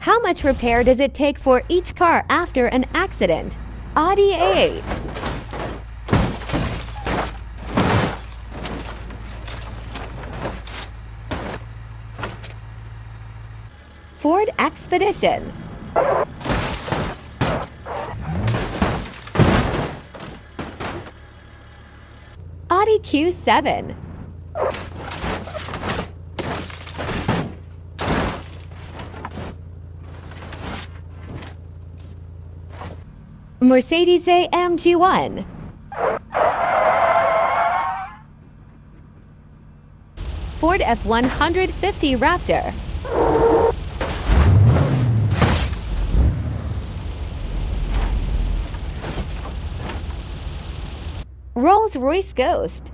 How much repair does it take for each car after an accident? Audi A8. Ford Expedition. Audi Q7. Mercedes-AMG 1. Ford F-150 Raptor. Rolls-Royce Ghost.